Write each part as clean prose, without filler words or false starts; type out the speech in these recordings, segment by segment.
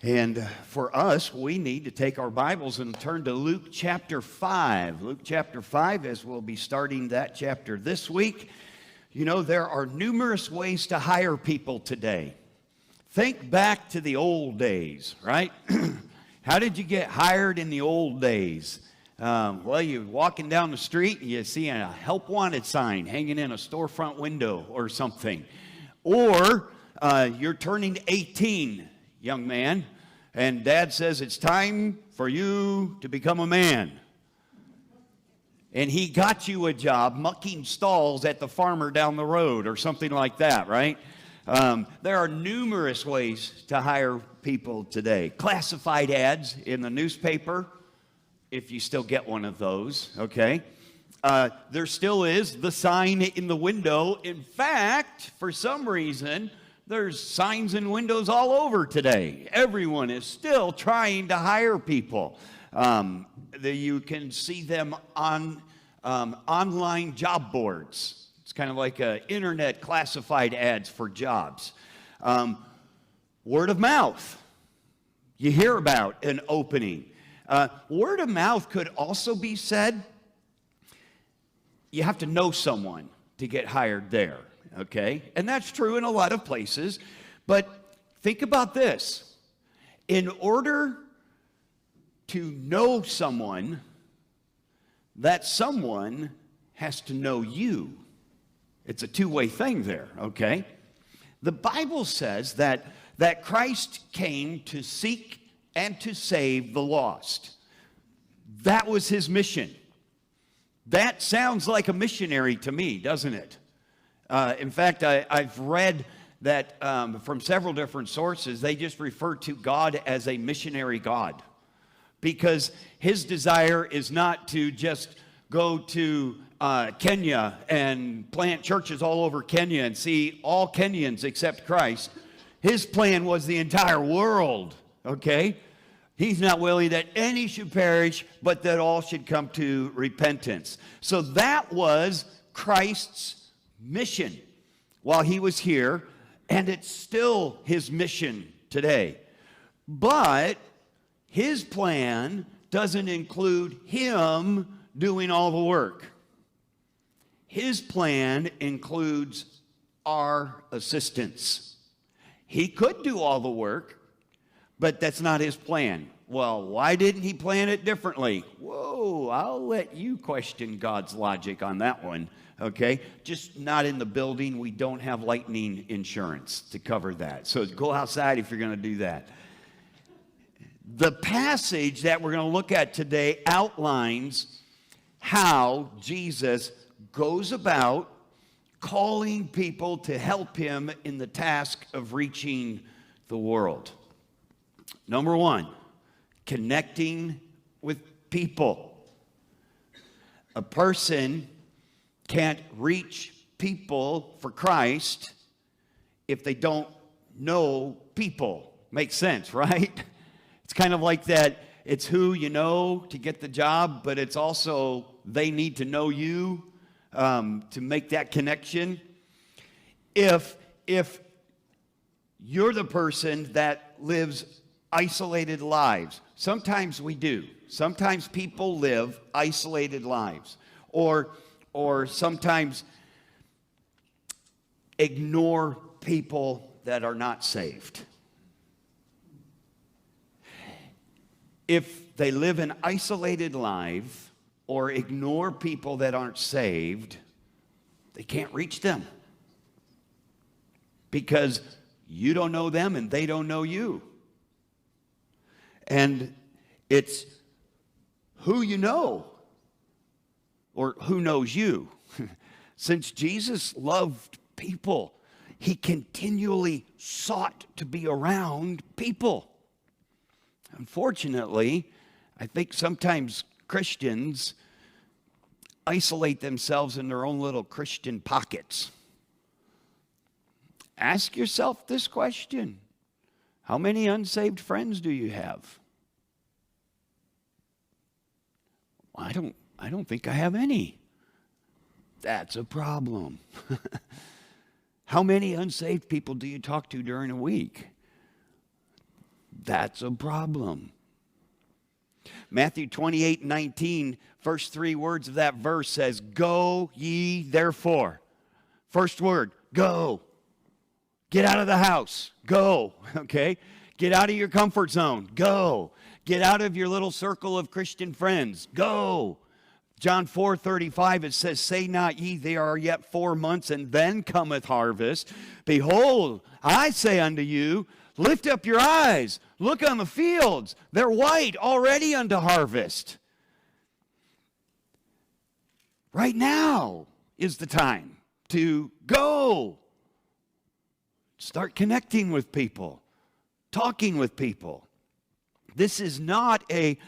And for us, we need to take our Bibles and turn to Luke chapter 5. Luke chapter 5, as we'll be starting that chapter this week. You know, there are numerous ways to hire people today. Think back to the old days, right? How did you get hired in the old days? Well, you're walking down the street and you see a help wanted sign hanging in a storefront window or something. Or you're turning 18, young man, and dad says it's time for you to become a man. And he got you a job mucking stalls at the farmer down the road or something like that, right? There are numerous ways to hire people today. Classified ads in the newspaper, if you still get one of those, okay? There still is the sign in the window. In fact, for some reason, there's signs in windows all over today. Everyone is still trying to hire people. You can see them on online job boards. It's kind of like internet classified ads for jobs. Word of mouth. You hear about an opening. Word of mouth could also be said. You have to know someone to get hired there. Okay, and that's true in a lot of places, but think about this. In order to know someone, that someone has to know you. It's a two-way thing there, okay? The Bible says that Christ came to seek and to save the lost. That was his mission. That sounds like a missionary to me, doesn't it? In fact, I've read that from several different sources, they just refer to God as a missionary God, because his desire is not to just go to Kenya and plant churches all over Kenya and see all Kenyans accept Christ. His plan was the entire world, okay? He's not willing that any should perish, but that all should come to repentance. So that was Christ's mission while he was here, and it's still his mission today. But his plan doesn't include him doing all the work. His plan includes our assistance. He could do all the work, but that's not his plan. Well, why didn't he plan it differently? Whoa, I'll let you question God's logic on that one. Okay, just not in the building. We don't have lightning insurance to cover that. So go outside if you're going to do that. The passage that we're going to look at today outlines how Jesus goes about calling people to help him in the task of reaching the world. Number one, connecting with people. A person can't reach people for Christ if they don't know people. Makes sense, right? It's kind of like that. It's who you know to get the job, but it's also they need to know you to make that connection. If you're the person that lives isolated lives, sometimes we do. Sometimes people live isolated lives, or sometimes ignore people that are not saved. If they live an isolated life or ignore people that aren't saved, they can't reach them, because you don't know them and they don't know you. And it's who you know, or who knows you. Since Jesus loved people, he continually sought to be around people. Unfortunately, I think sometimes Christians isolate themselves in their own little Christian pockets. Ask yourself this question: how many unsaved friends do you have? I don't think I have any. That's a problem. How many unsaved people do you talk to during a week? that's a problem. Matthew 28:19, first three words of that verse says, "Go ye therefore." First word, go. Get out of the house. Go, okay? Get out of your comfort zone. Go. Get out of your little circle of Christian friends. Go. John 4:35, it says, "Say not ye, there are yet 4 months, and then cometh harvest. Behold, I say unto you, lift up your eyes, look on the fields. They're white already unto harvest." Right now is the time to go. Start connecting with people, talking with people. This is not I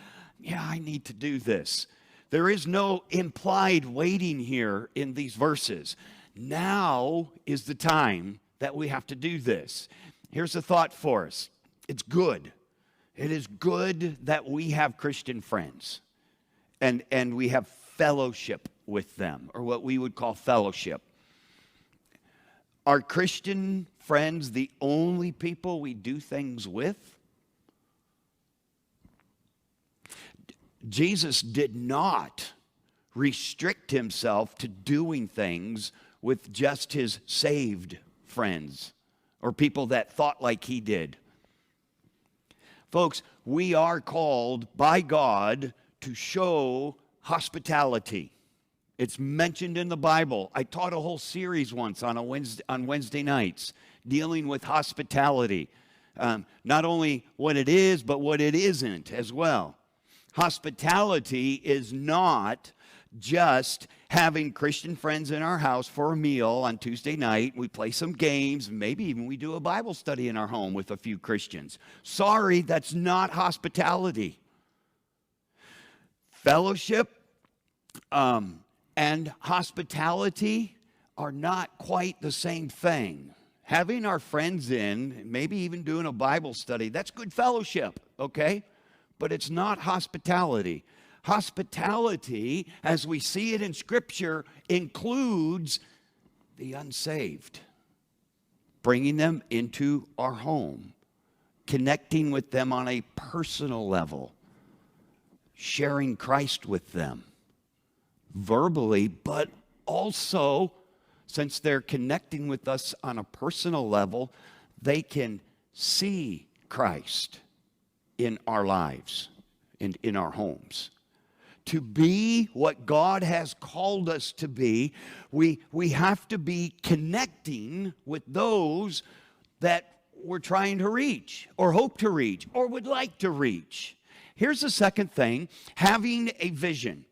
need to do this. There is no implied waiting here in these verses. Now is the time that we have to do this. Here's a thought for us. It's good. It is good that we have Christian friends and we have fellowship with them, or what we would call fellowship. Are Christian friends the only people we do things with? Jesus did not restrict himself to doing things with just his saved friends or people that thought like he did. Folks, we are called by God to show hospitality. It's mentioned in the Bible. I taught a whole series once on Wednesday nights dealing with hospitality. Not only what it is, but what it isn't as well. Hospitality is not just having Christian friends in our house for a meal on Tuesday night. We play some games, maybe even we do a Bible study in our home with a few Christians. Sorry, that's not hospitality. Fellowship and hospitality are not quite the same thing. Having our friends in, maybe even doing a Bible study, that's good fellowship, okay? But it's not hospitality. Hospitality, as we see it in Scripture, includes the unsaved. Bringing them into our home. Connecting with them on a personal level. Sharing Christ with them. Verbally, but also, since they're connecting with us on a personal level, they can see Christ in our lives and in our homes. To be what God has called us to be, we have to be connecting with those that we're trying to reach or hope to reach or would like to reach. Here's the second thing, having a vision.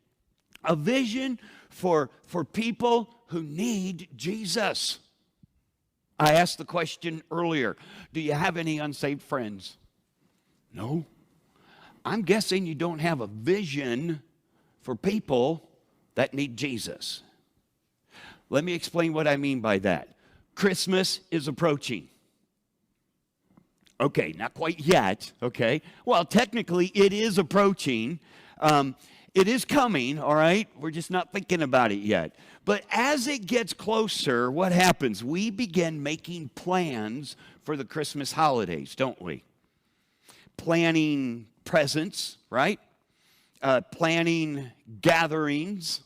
A vision for people who need Jesus. I asked the question earlier, do you have any unsaved friends? No. I'm guessing you don't have a vision for people that need Jesus. Let me explain what I mean by that. Christmas is approaching. Okay, not quite yet, okay? Well, technically it is approaching. It is coming, all right? We're just not thinking about it yet. But as it gets closer, what happens? We begin making plans for the Christmas holidays, don't we? Planning presents, right? Planning gatherings,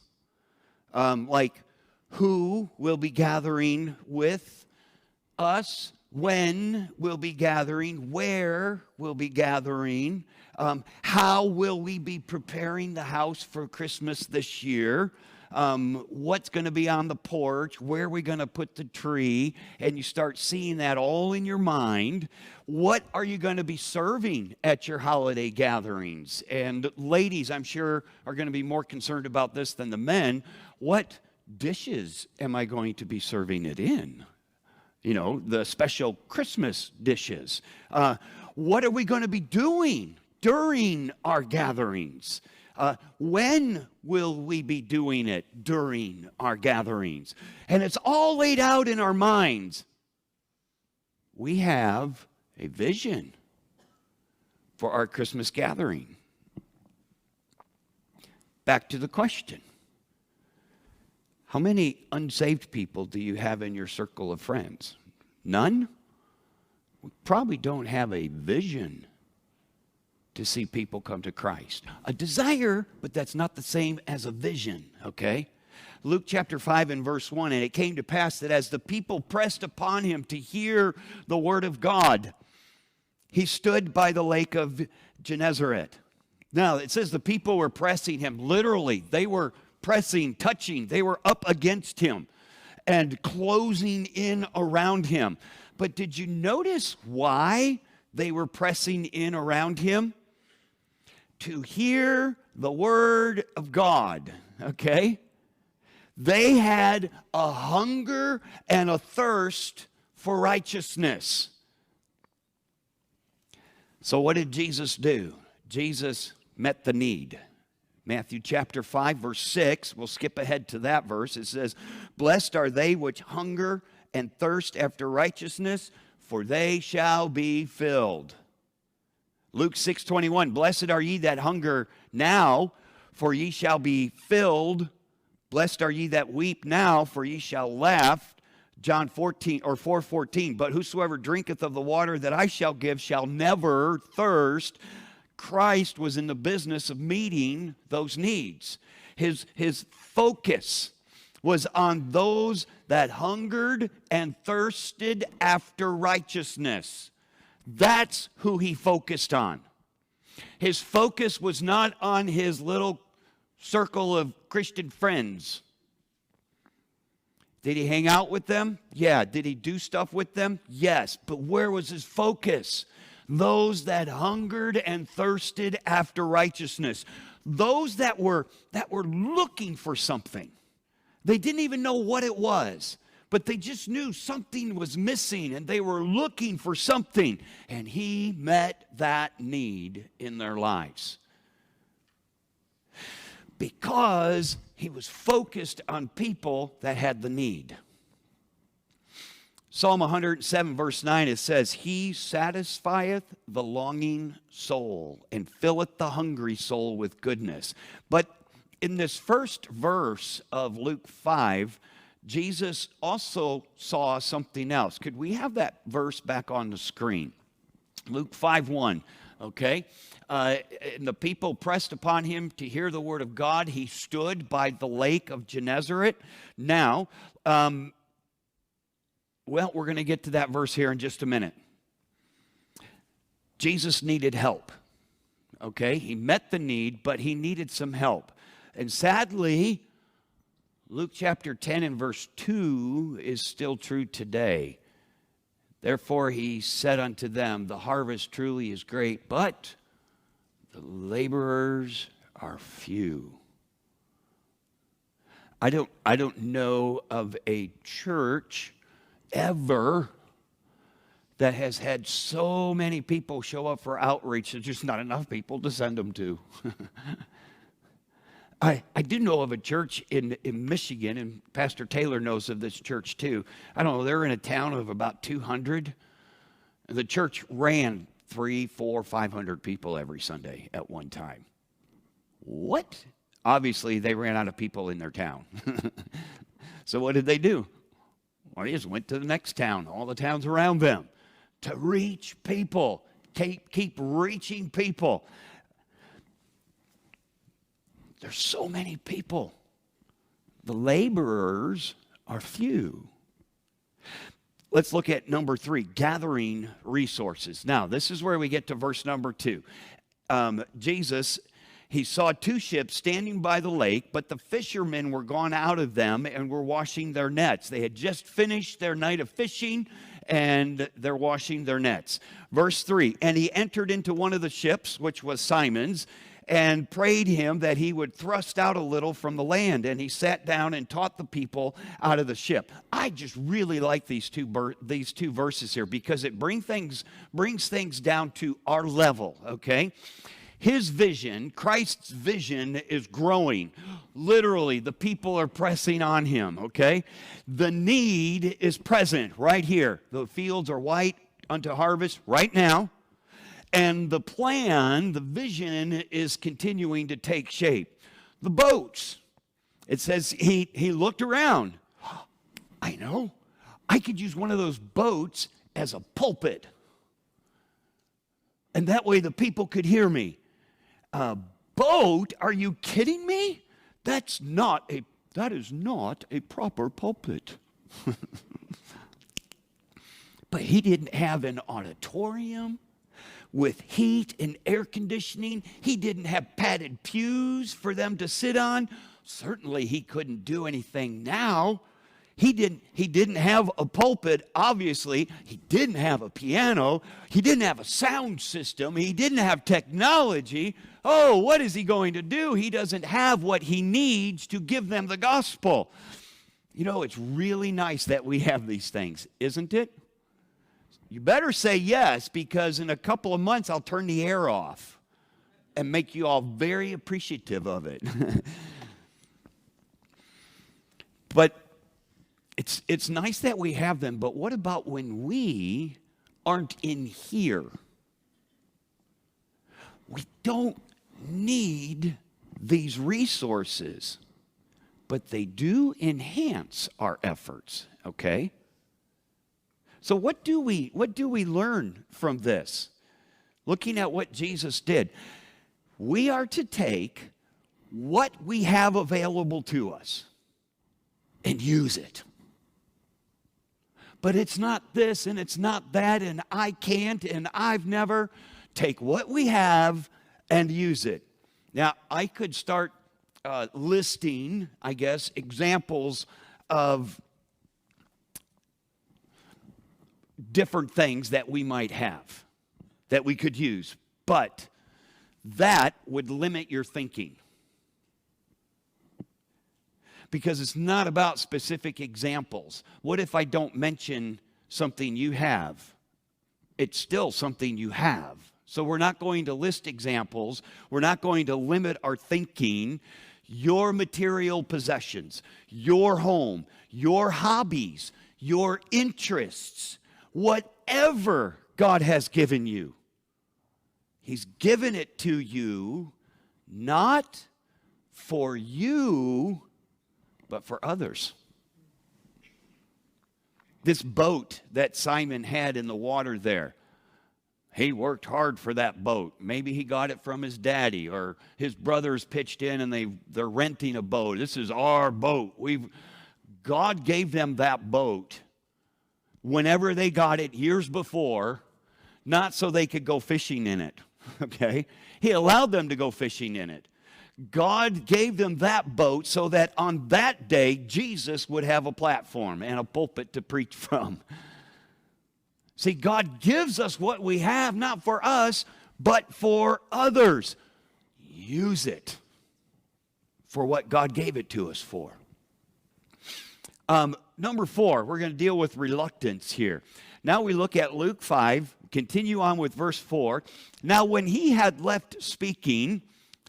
like who will be gathering with us, when we'll be gathering, where we'll be gathering, how will we be preparing the house for Christmas this year, what's going to be on the porch, where are we going to put the tree, and you start seeing that all in your mind. What are you going to be serving at your holiday gatherings? And ladies, I'm sure, are going to be more concerned about this than the men. What dishes am I going to be serving it in? You know, the special Christmas dishes. What are we going to be doing during our gatherings? When will we be doing it during our gatherings? And it's all laid out in our minds. We have a vision for our Christmas gathering. Back to the question. How many unsaved people do you have in your circle of friends? None? We probably don't have a vision to see people come to Christ. A desire, but that's not the same as a vision, okay? Luke chapter 5 and verse 1, and it came to pass that as the people pressed upon him to hear the word of God, he stood by the lake of Gennesaret. Now, it says the people were pressing him. Literally, they were pressing, touching. They were up against him and closing in around him. But did you notice why they were pressing in around him? To hear the word of God, okay? They had a hunger and a thirst for righteousness. So what did Jesus do? Jesus met the need. Matthew chapter 5, verse 6, we'll skip ahead to that verse. It says, "Blessed are they which hunger and thirst after righteousness, for they shall be filled." Luke 6:21, "Blessed are ye that hunger now, for ye shall be filled. Blessed are ye that weep now, for ye shall laugh." John 4:14, "But whosoever drinketh of the water that I shall give shall never thirst." Christ was in the business of meeting those needs. His focus was on those that hungered and thirsted after righteousness. That's who he focused on. His focus was not on his little circle of Christian friends. Did he hang out with them? Yeah. Did he do stuff with them? Yes. But where was his focus? Those that hungered and thirsted after righteousness. Those that were looking for something. They didn't even know what it was, but they just knew something was missing and they were looking for something. And he met that need in their lives. Because he was focused on people that had the need. Psalm 107 verse 9, it says, "He satisfieth the longing soul and filleth the hungry soul with goodness." But in this first verse of Luke 5, Jesus also saw something else. Could we have that verse back on the screen? Luke 5:1, okay? And the people pressed upon him to hear the word of God. He stood by the lake of Gennesaret. Now, we're going to get to that verse here in just a minute. Jesus needed help, okay? He met the need, but he needed some help. And sadly, Luke chapter 10 and verse 2 is still true today. "Therefore he said unto them, the harvest truly is great, but the laborers are few." I don't know of a church ever that has had so many people show up for outreach. There's just not enough people to send them to. I do know of a church in Michigan, and Pastor Taylor knows of this church too. I don't know, they're in a town of about 200. The church ran 300, 400, 500 people every Sunday at one time. What? Obviously, they ran out of people in their town. So what did they do? Well, they just went to the next town, all the towns around them, to reach people, keep reaching people. There's so many people. The laborers are few. Let's look at number 3, gathering resources. Now, this is where we get to verse number 2. Jesus, he saw 2 ships standing by the lake, but the fishermen were gone out of them and were washing their nets. They had just finished their night of fishing, and they're washing their nets. Verse 3, "And he entered into one of the ships, which was Simon's, and prayed him that he would thrust out a little from the land. And he sat down and taught the people out of the ship." I just really like these two verses here because it brings things down to our level, okay? His vision, Christ's vision, is growing. Literally, the people are pressing on him, okay? The need is present right here. The fields are white unto harvest right now. And the plan, the vision, is continuing to take shape. The boats, it says he looked around. I know, I could use one of those boats as a pulpit. And that way the people could hear me. A boat? Are you kidding me? That is not a proper pulpit. But he didn't have an auditorium with heat and air conditioning. He didn't have padded pews for them to sit on. Certainly he couldn't do anything now. He didn't have a pulpit, obviously. He didn't have a piano. He didn't have a sound system. He didn't have technology. Oh, what is he going to do? He doesn't have what he needs to give them the gospel. You know, it's really nice that we have these things, isn't it? You better say yes, because in a couple of months I'll turn the air off and make you all very appreciative of it. But it's nice that we have them, but what about when we aren't in here? We don't need these resources, but they do enhance our efforts, okay? So what do we learn from this? Looking at what Jesus did, we are to take what we have available to us and use it. But it's not this and it's not that and I can't and I've never. Take what we have and use it. Now, I could start listing, I guess, examples of different things that we might have, that we could use. But that would limit your thinking. Because it's not about specific examples. What if I don't mention something you have? It's still something you have. So we're not going to list examples. We're not going to limit our thinking. Your material possessions, your home, your hobbies, your interests, whatever God has given you, He's given it to you not for you, but for others. This boat that Simon had in the water there, he worked hard for that boat. Maybe he got it from his daddy, or his brothers pitched in and they're renting a boat. This is our boat. God gave them that boat whenever they got it years before, not so they could go fishing in it, okay? He allowed them to go fishing in it. God gave them that boat so that on that day, Jesus would have a platform and a pulpit to preach from. See, God gives us what we have, not for us, but for others. Use it for what God gave it to us for. Number 4, we're going to deal with reluctance here. Now we look at Luke 5, continue on with verse 4. Now when he had left speaking,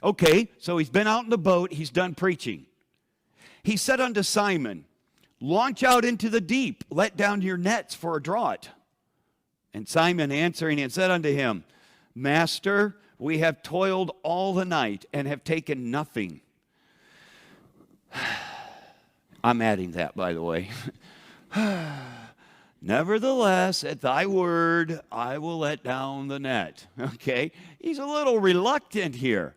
okay, so he's been out in the boat, he's done preaching. He said unto Simon, launch out into the deep, let down your nets for a draught. And Simon answering and said unto him, Master, we have toiled all the night and have taken nothing. I'm adding that, by the way. Nevertheless, at thy word, I will let down the net. Okay? He's a little reluctant here.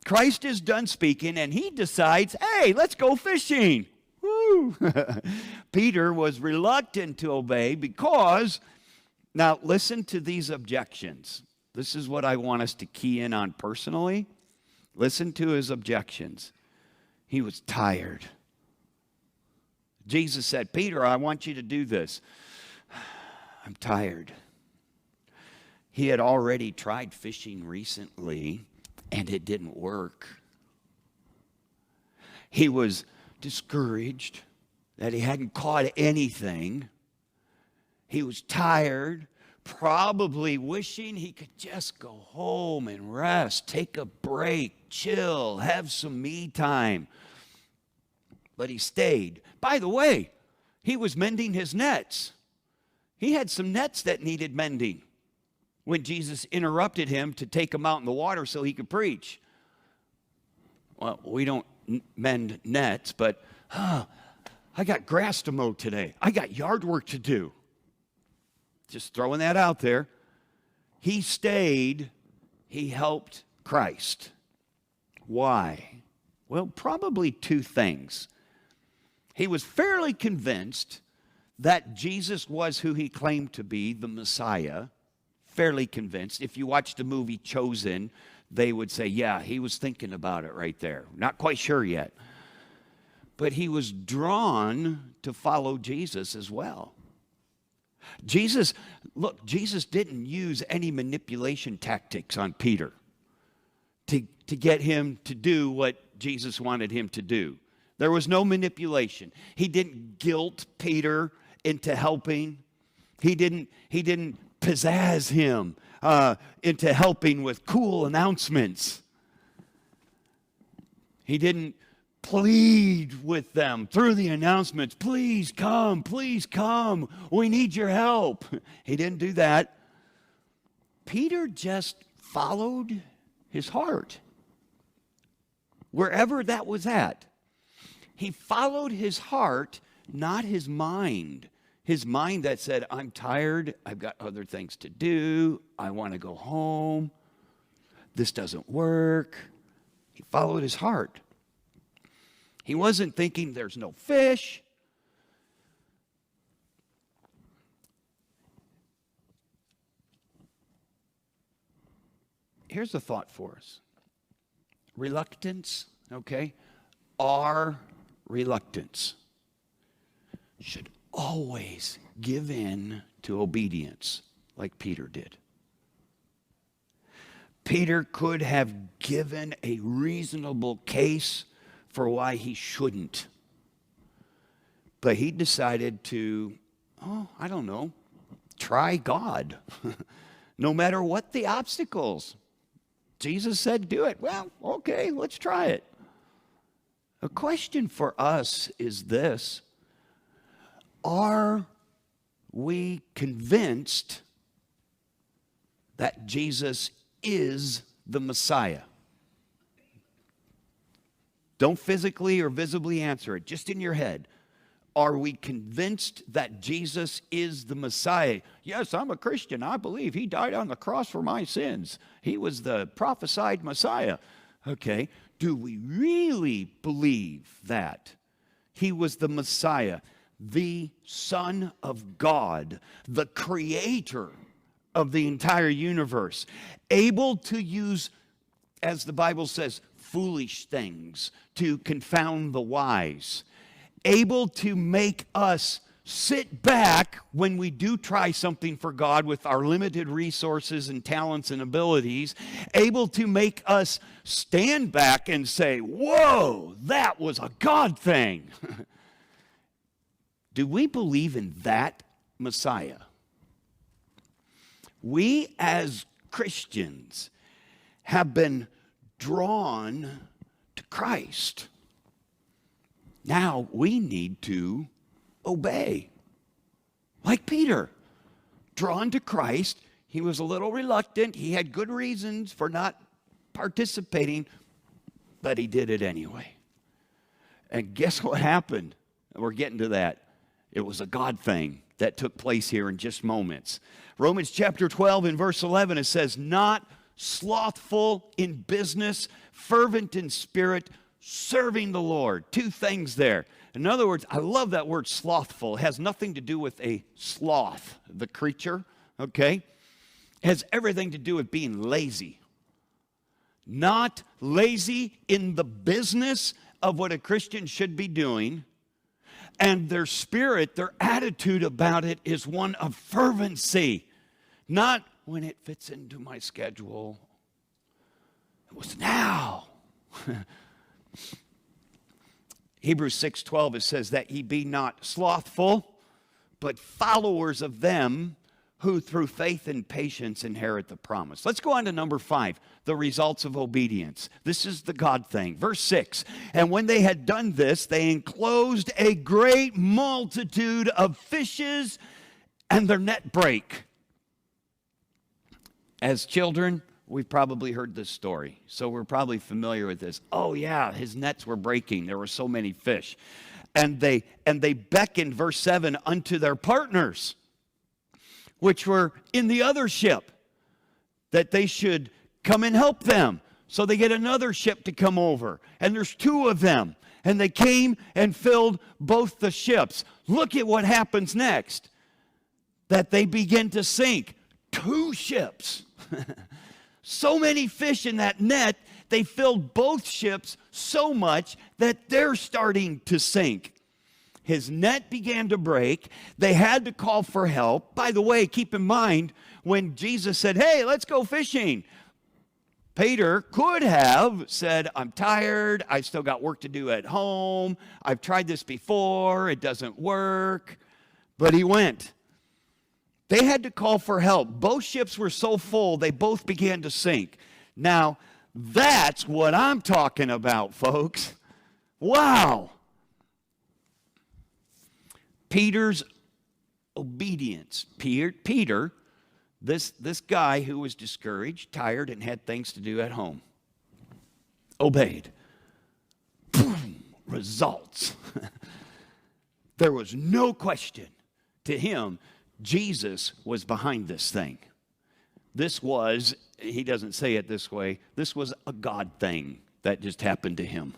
Christ is done speaking, and he decides, hey, let's go fishing. Woo! Peter was reluctant to obey because, now listen to these objections. This is what I want us to key in on personally. Listen to his objections. He was tired. Jesus said, Peter, I want you to do this. I'm tired. He had already tried fishing recently, and it didn't work. He was discouraged that he hadn't caught anything. He was tired, probably wishing he could just go home and rest, take a break, chill, have some me time. But he stayed. By the way, he was mending his nets. He had some nets that needed mending when Jesus interrupted him to take them out in the water so he could preach. Well, we don't mend nets, but I got grass to mow today. I got yard work to do. Just throwing that out there. he stayed, he helped Christ. Why? Well, probably two things. He was fairly convinced that Jesus was who he claimed to be, the Messiah. Fairly convinced. If you watch the movie Chosen, they would say, yeah, he was thinking about it right there. Not quite sure yet. But he was drawn to follow Jesus as well. Jesus didn't use any manipulation tactics on Peter to get him to do what Jesus wanted him to do. There was no manipulation. He didn't guilt Peter into helping. He didn't pizzazz him into helping with cool announcements. He didn't plead with them through the announcements. Please come, we need your help. He didn't do that. Peter just followed his heart. Wherever that was at. He followed his heart, not his mind. His mind that said, I'm tired, I've got other things to do, I want to go home, this doesn't work. He followed his heart. He wasn't thinking there's no fish. Here's a thought for us. Reluctance, okay? Our reluctance should always give in to obedience like Peter did. Peter could have given a reasonable case for why he shouldn't. But he decided to, try God. No matter what the obstacles. Jesus said, do it. Well, okay, let's try it. A question for us is this. Are we convinced that Jesus is the Messiah? Don't physically or visibly answer it, just in your head. Are we convinced that Jesus is the Messiah? Yes, I'm a Christian. I believe he died on the cross for my sins. He was the prophesied Messiah. Okay, do we really believe that he was the Messiah, the Son of God, the creator of the entire universe, able to use, as the Bible says, foolish things to confound the wise, able to make us sit back when we do try something for God with our limited resources and talents and abilities, able to make us stand back and say, whoa, that was a God thing. Do we believe in that Messiah? We as Christians have been drawn to Christ. Now we need to obey. Like Peter, drawn to Christ, he was a little reluctant. He had good reasons for not participating, but he did it anyway. And guess what happened? We're getting to that. It was a God thing that took place here in just moments. Romans chapter 12 and verse 11, it says, not slothful in business, fervent in spirit, serving the Lord. Two things there. In other words, I love that word slothful. It has nothing to do with a sloth, the creature, okay? It has everything to do with being lazy. Not lazy in the business of what a Christian should be doing. And their spirit, their attitude about it is one of fervency. Not when it fits into my schedule. It was now. Hebrews 6:12, it says that ye be not slothful, but followers of them who through faith and patience inherit the promise. Let's go on to number 5, the results of obedience. This is the God thing. Verse 6, and when they had done this, they enclosed a great multitude of fishes, and their net brake. As children, we've probably heard this story, so we're probably familiar with this. Oh yeah, his nets were breaking. There were so many fish. And they beckoned, verse 7, unto their partners, which were in the other ship. that they should come and help them. So they get another ship to come over, and there's two of them. And they came and filled both the ships. Look at what happens next. That they begin to sink. 2 ships. So many fish in that net, they filled both ships so much that they're starting to sink. His net began to break. They had to call for help. By the way, keep in mind, when Jesus said, hey, let's go fishing, Peter could have said, I'm tired. I still got work to do at home. I've tried this before. It doesn't work. But he went. They had to call for help. Both ships were so full, they both began to sink. Now, that's what I'm talking about, folks. Wow. Peter's obedience. Peter, this guy who was discouraged, tired, and had things to do at home, obeyed. Boom, results. There was no question to him. Jesus was behind this thing. This was, he doesn't say it this way, this was a God thing that just happened to him.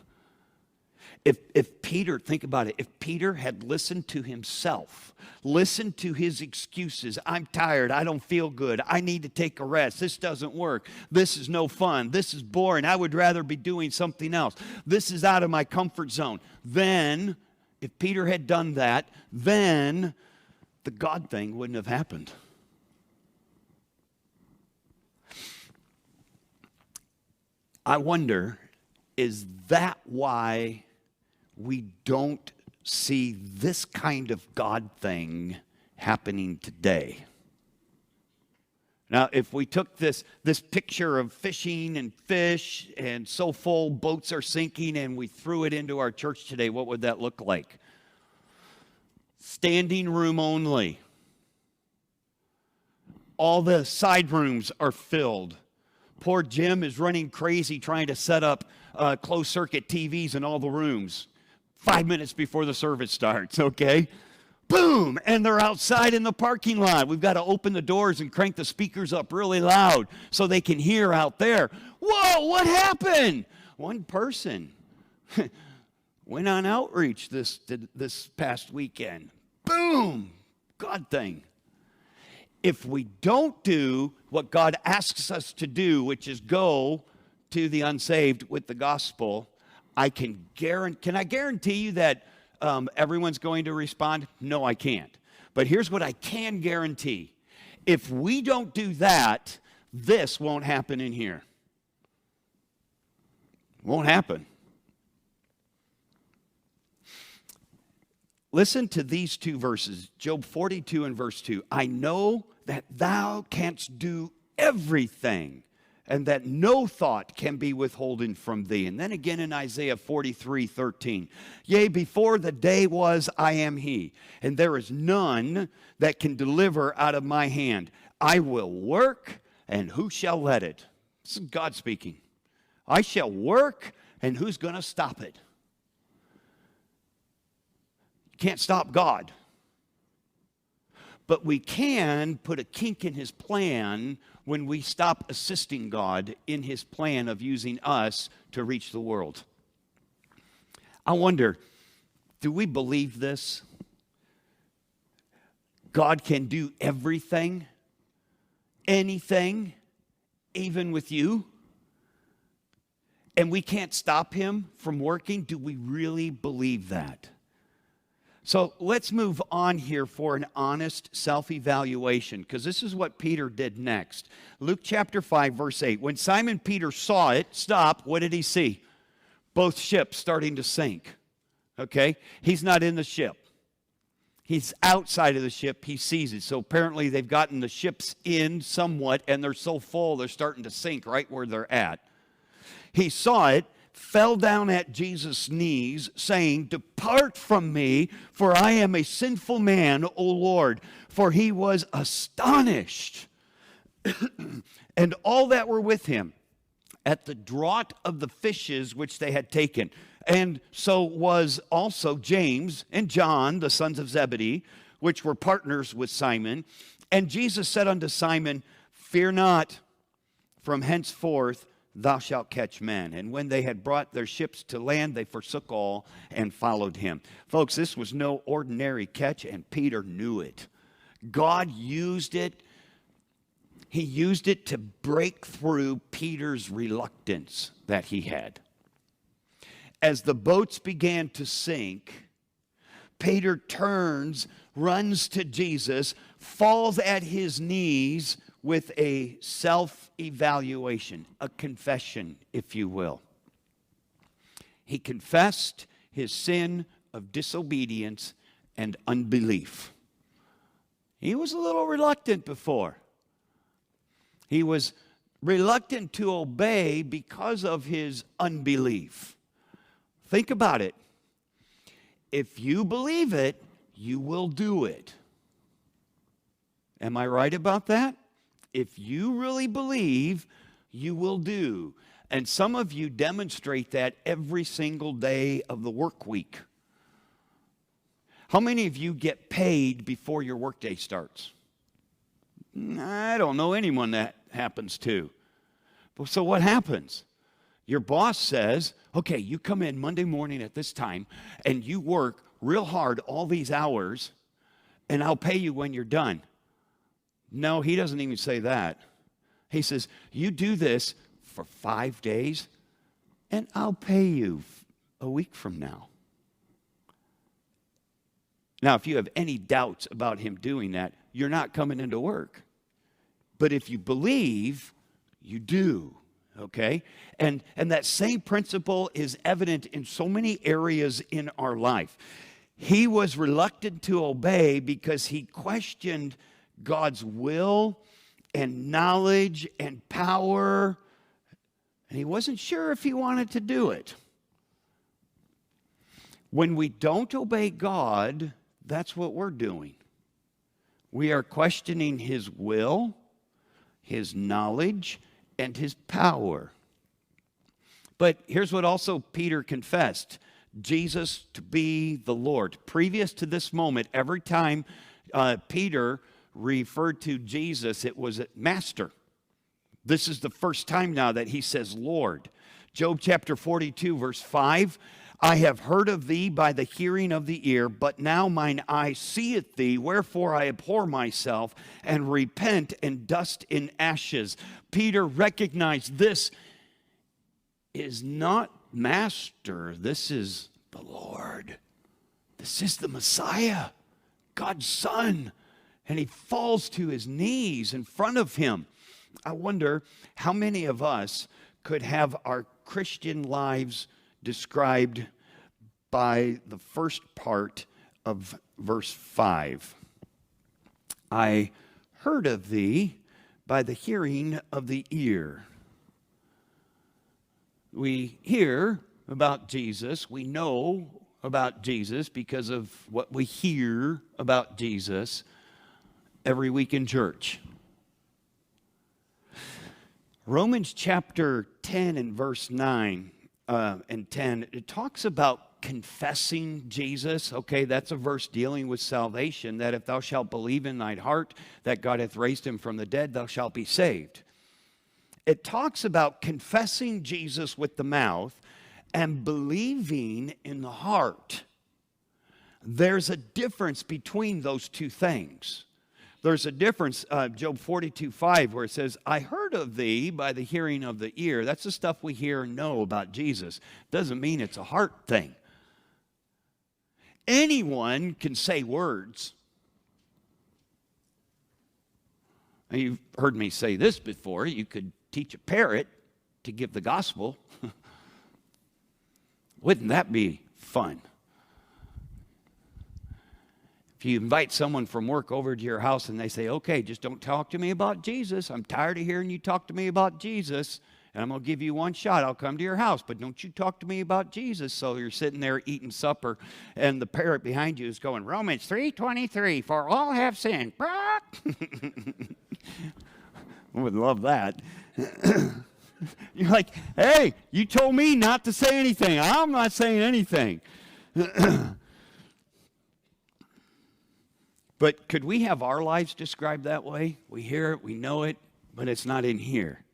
If Peter, think about it, if Peter had listened to himself, listened to his excuses, I'm tired, I don't feel good, I need to take a rest, this doesn't work, this is no fun, this is boring, I would rather be doing something else, this is out of my comfort zone, then, if Peter had done that, then the God thing wouldn't have happened. I wonder, is that why we don't see this kind of God thing happening today? Now, if we took this picture of fishing and fish and so full boats are sinking and we threw it into our church today, what would that look like? Standing room only. All the side rooms are filled. Poor Jim is running crazy trying to set up closed circuit TVs in all the rooms 5 minutes before the service starts, okay? Boom! And they're outside in the parking lot. We've got to open the doors and crank the speakers up really loud so they can hear out there. Whoa, what happened? One person went on outreach this past weekend. Boom! God thing. If we don't do what God asks us to do, which is go to the unsaved with the gospel, can I guarantee you that everyone's going to respond? No, I can't. But here's what I can guarantee. If we don't do that, this won't happen in here. Won't happen. Listen to these 2 verses, Job 42 and verse 2. I know that thou canst do everything, and that no thought can be withholden from thee. And then again in Isaiah 43:13. Yea, before the day was, I am he, and there is none that can deliver out of my hand. I will work, and who shall let it? This is God speaking. I shall work, and who's going to stop it? You can't stop God. But we can put a kink in his plan when we stop assisting God in his plan of using us to reach the world. I wonder, do we believe this? God can do everything, anything, even with you? And we can't stop him from working? Do we really believe that? So let's move on here for an honest self-evaluation, because this is what Peter did next. Luke chapter 5, verse 8. When Simon Peter saw it stop, what did he see? Both ships starting to sink. Okay? He's not in the ship. He's outside of the ship. He sees it. So apparently they've gotten the ships in somewhat, and they're so full they're starting to sink right where they're at. He saw it, fell down at Jesus' knees, saying, Depart from me, for I am a sinful man, O Lord. For he was astonished, and all that were with him, at the draught of the fishes which they had taken. And so was also James and John, the sons of Zebedee, which were partners with Simon. And Jesus said unto Simon, Fear not, from henceforth thou shalt catch men. And when they had brought their ships to land, they forsook all and followed him. Folks, this was no ordinary catch, and Peter knew it. God used it. He used it to break through Peter's reluctance that he had. As the boats began to sink, Peter turns, runs to Jesus, falls at his knees with a self-evaluation, a confession, if you will. He confessed his sin of disobedience and unbelief. He was a little reluctant before. He was reluctant to obey because of his unbelief. Think about it. If you believe it, you will do it. Am I right about that? If you really believe, you will do. And some of you demonstrate that every single day of the work week. How many of you get paid before your workday starts? I don't know anyone that happens to. So what happens? Your boss says, okay, you come in Monday morning at this time, and you work real hard all these hours, and I'll pay you when you're done. No, he doesn't even say that. He says, you do this for 5 days, and I'll pay you a week from now. Now, if you have any doubts about him doing that, you're not coming into work. But if you believe, you do. Okay? And that same principle is evident in so many areas in our life. He was reluctant to obey because he questioned God's will and knowledge and power, and he wasn't sure if he wanted to do it. When we don't obey God, that's what we're doing. We are questioning his will, his knowledge, and his power. But here's what also Peter confessed: Jesus to be the Lord. Previous to this moment, every time Peter referred to Jesus, it was Master. This is the first time now that he says Lord. Job chapter 42, verse 5, I have heard of thee by the hearing of the ear, but now mine eye seeth thee, wherefore I abhor myself and repent in dust in ashes. Peter recognized this is not Master, this is the Lord. This is the Messiah, God's Son. And he falls to his knees in front of him. I wonder how many of us could have our Christian lives described by the first part of verse 5. I heard of thee by the hearing of the ear. We hear about Jesus, we know about Jesus because of what we hear about Jesus every week in church. Romans chapter 10 and verse 9 and 10, it talks about confessing Jesus. Okay, that's a verse dealing with salvation, that if thou shalt believe in thine heart that God hath raised him from the dead, thou shalt be saved. It talks about confessing Jesus with the mouth and believing in the heart. There's a difference between those two things. There's a difference, Job 42:5, where it says, I heard of thee by the hearing of the ear. That's the stuff we hear and know about Jesus. Doesn't mean it's a heart thing. Anyone can say words. Now, you've heard me say this before. You could teach a parrot to give the gospel. Wouldn't that be fun? If you invite someone from work over to your house and they say, okay, just don't talk to me about Jesus. I'm tired of hearing you talk to me about Jesus, and I'm going to give you one shot. I'll come to your house, but don't you talk to me about Jesus. So you're sitting there eating supper, and the parrot behind you is going, Romans 3:23, for all have sinned. I would love that. You're like, hey, you told me not to say anything. I'm not saying anything. But could we have our lives described that way? We hear it, we know it, but it's not in here.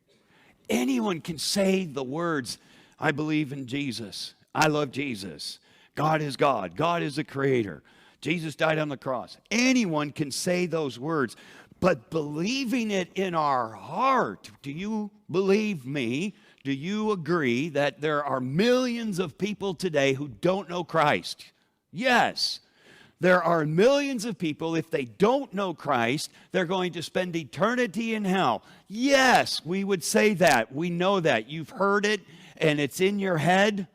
Anyone can say the words, I believe in Jesus. I love Jesus. God is God. God is the creator. Jesus died on the cross. Anyone can say those words, but believing it in our heart, do you believe me? Do you agree that there are millions of people today who don't know Christ? Yes. There are millions of people, if they don't know Christ, they're going to spend eternity in hell. Yes, we would say that. We know that. You've heard it, and it's in your head.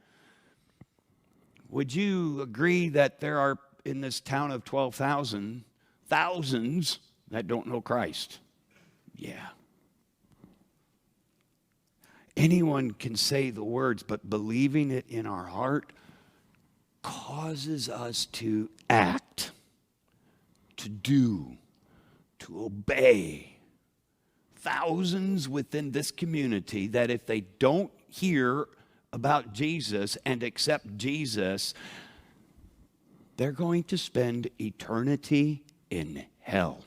Would you agree that there are, in this town of 12,000, thousands that don't know Christ? Yeah. Anyone can say the words, but believing it in our heart causes us to act, to do, to obey. Thousands within this community that if they don't hear about Jesus and accept Jesus, they're going to spend eternity in hell.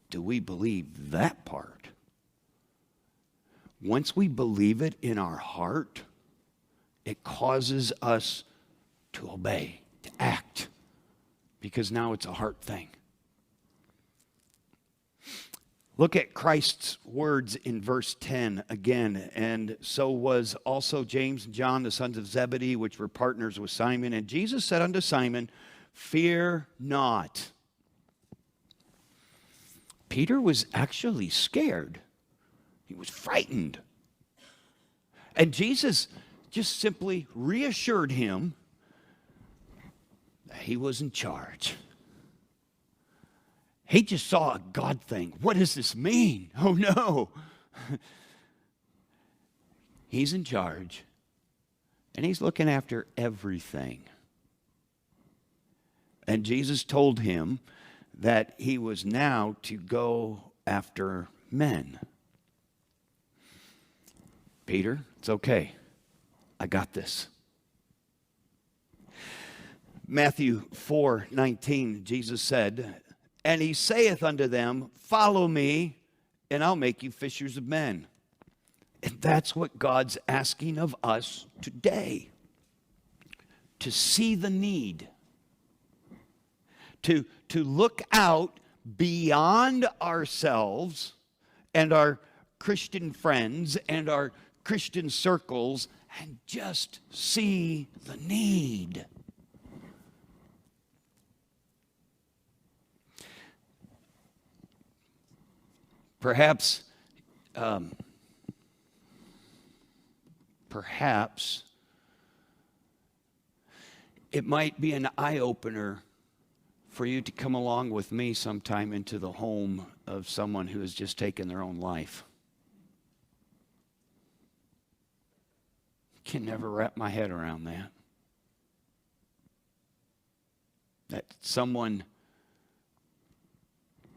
Do we believe that part? Once we believe it in our heart, it causes us to obey, to act, because now it's a heart thing. Look at Christ's words in verse 10 again. And so was also James and John, the sons of Zebedee, which were partners with Simon. And Jesus said unto Simon, fear not. Peter was actually scared. He was frightened. And Jesus just simply reassured him that he was in charge. He just saw a God thing. What does this mean? Oh no. He's in charge. And he's looking after everything. And Jesus told him that he was now to go after men. Peter, it's okay. I got this. Matthew 4:19, Jesus said, and he saith unto them, follow me, and I'll make you fishers of men. And that's what God's asking of us today. To see the need. To look out beyond ourselves and our Christian friends and our Christian circles and just see the need. Perhaps it might be an eye-opener for you to come along with me sometime into the home of someone who has just taken their own life. Can never wrap my head around that. That someone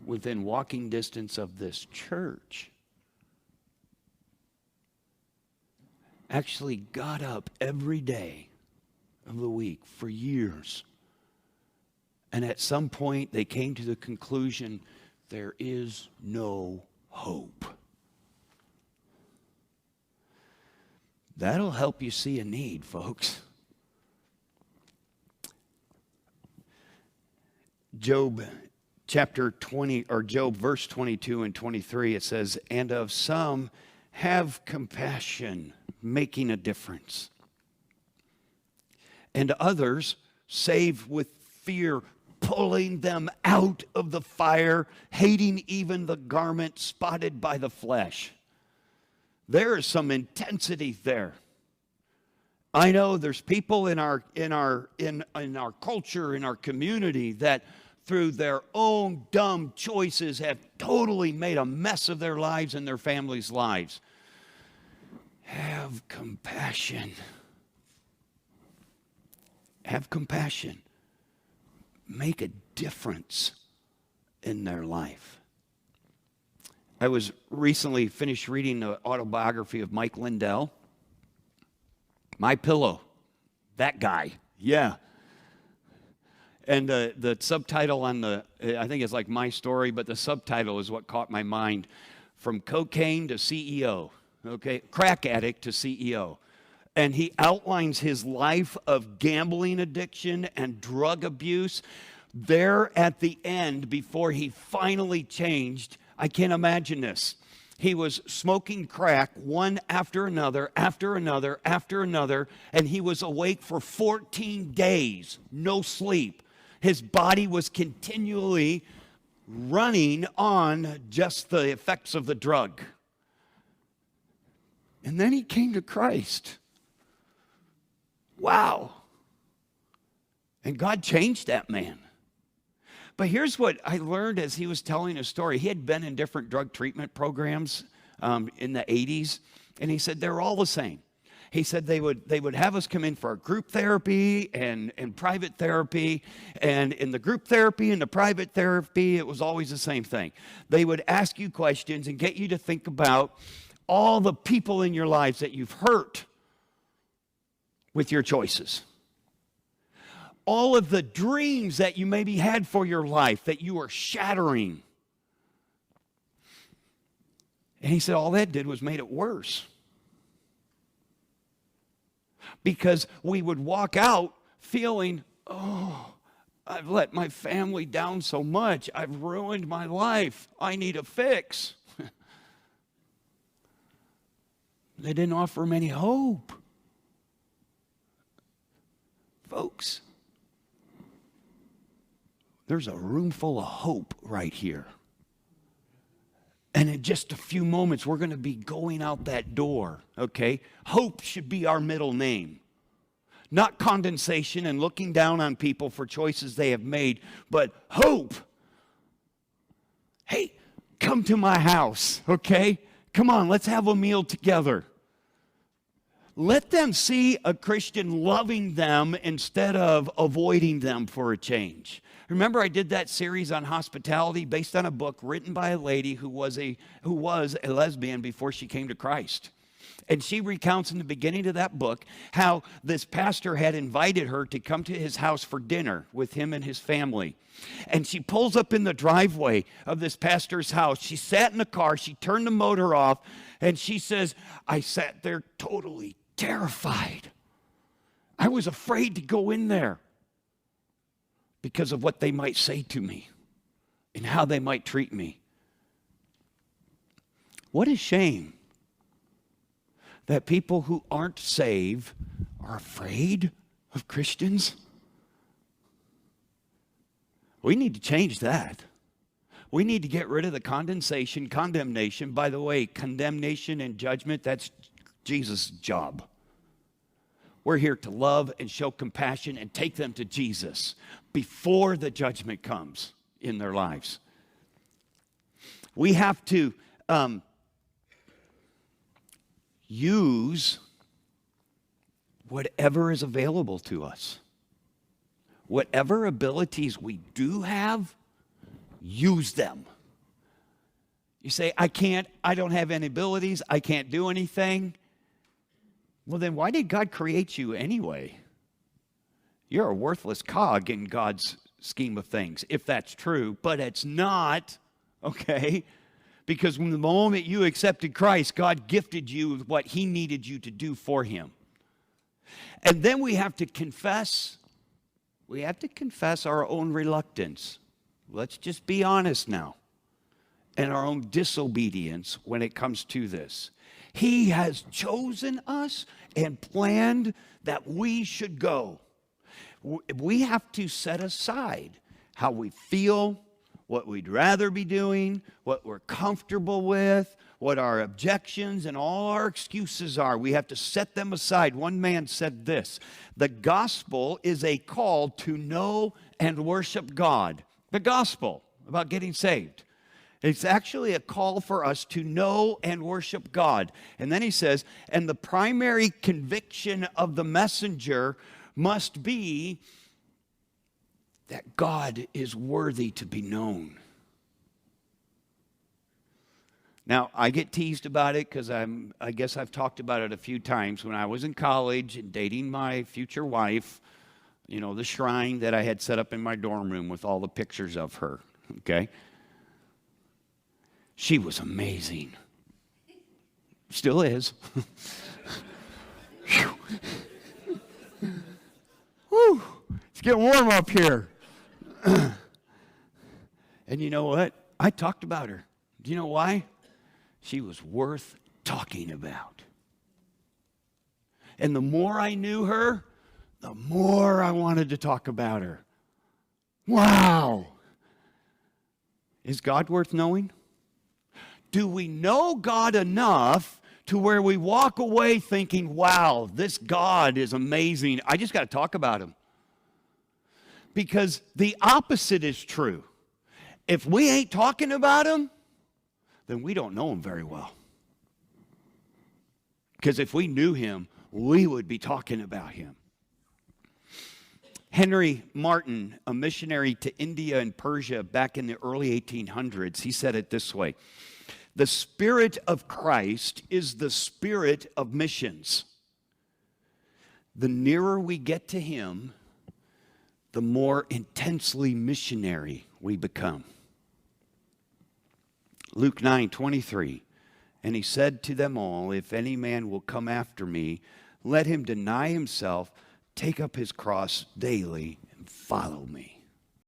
within walking distance of this church actually got up every day of the week for years. And at some point they came to the conclusion, there is no hope. That'll help you see a need, folks. Job chapter 20, or Job verse 22 and 23, it says, and of some have compassion, making a difference. And others save with fear, pulling them out of the fire, hating even the garment spotted by the flesh. There is some intensity there. I know there's people in our culture, in our community, that through their own dumb choices have totally made a mess of their lives and their families' lives. Have compassion. Have compassion. Make a difference in their life. I was recently finished reading the autobiography of Mike Lindell. My Pillow. That guy. Yeah. And the subtitle on I think it's like My Story, but the subtitle is what caught my mind. from cocaine to CEO, okay, crack addict to CEO. And he outlines his life of gambling addiction and drug abuse. There at the end, before he finally changed, I can't imagine this. He was smoking crack one after another, after another, after another, and he was awake for 14 days, no sleep. His body was continually running on just the effects of the drug. And then he came to Christ. Wow. And God changed that man. But here's what I learned as he was telling his story. He had been in different drug treatment programs in the 80s, and he said they're all the same. He said they would have us come in for group therapy and private therapy, and in the group therapy and the private therapy, it was always the same thing. They would ask you questions and get you to think about all the people in your lives that you've hurt with your choices. All of the dreams that you maybe had for your life that you were shattering. And he said all that did was made it worse. Because we would walk out feeling, oh, I've let my family down so much. I've ruined my life. I need a fix. They didn't offer him any hope. Folks, there's a room full of hope right here. And in just a few moments, we're going to be going out that door, okay? Hope should be our middle name. Not condensation and looking down on people for choices they have made, but hope. Hey, come to my house, okay? Come on, let's have a meal together. Let them see a Christian loving them instead of avoiding them for a change. Remember, I did that series on hospitality based on a book written by a lady who was a lesbian before she came to Christ. And she recounts in the beginning of that book how this pastor had invited her to come to his house for dinner with him and his family. And she pulls up in the driveway of this pastor's house. She sat in the car, she turned the motor off, and she says, I sat there totally terrified. I was afraid to go in there because of what they might say to me and how they might treat me. What a shame that people who aren't saved are afraid of Christians. We need to change that. We need to get rid of the condemnation. By the way, condemnation and judgment, that's Jesus' job. We're here to love and show compassion and take them to Jesus before the judgment comes in their lives. We have to use whatever is available to us. Whatever abilities we do have, use them. You say, I don't have any abilities, I can't do anything. Well, then why did God create you anyway? You're a worthless cog in God's scheme of things, if that's true, but it's not, okay? Because from the moment you accepted Christ, God gifted you with what he needed you to do for him. And then we have to confess our own reluctance. Let's just be honest now. And our own disobedience when it comes to this. He has chosen us and planned that we should go. We have to set aside how we feel, what we'd rather be doing, what we're comfortable with, what our objections and all our excuses are. We have to set them aside. One man said this, the gospel is a call to know and worship God. The gospel about getting saved. It's actually a call for us to know and worship God. And then he says, and the primary conviction of the messenger must be that God is worthy to be known. Now, I get teased about it because I guess I've talked about it a few times. When I was in college and dating my future wife, you know, the shrine that I had set up in my dorm room with all the pictures of her, okay? She was amazing. Still is. Whew. It's getting warm up here. And you know what? I talked about her. Do you know why? She was worth talking about. And the more I knew her, the more I wanted to talk about her. Wow. Is God worth knowing? Do we know God enough to where we walk away thinking, wow, this God is amazing. I just got to talk about him. Because the opposite is true. If we ain't talking about him, then we don't know him very well. Because if we knew him, we would be talking about him. Henry Martin, a missionary to India and Persia back in the early 1800s, he said it this way: the Spirit of Christ is the spirit of missions. The nearer we get to him, the more intensely missionary we become. Luke 9:23, and he said to them all, if any man will come after me, let him deny himself, take up his cross daily, and follow me.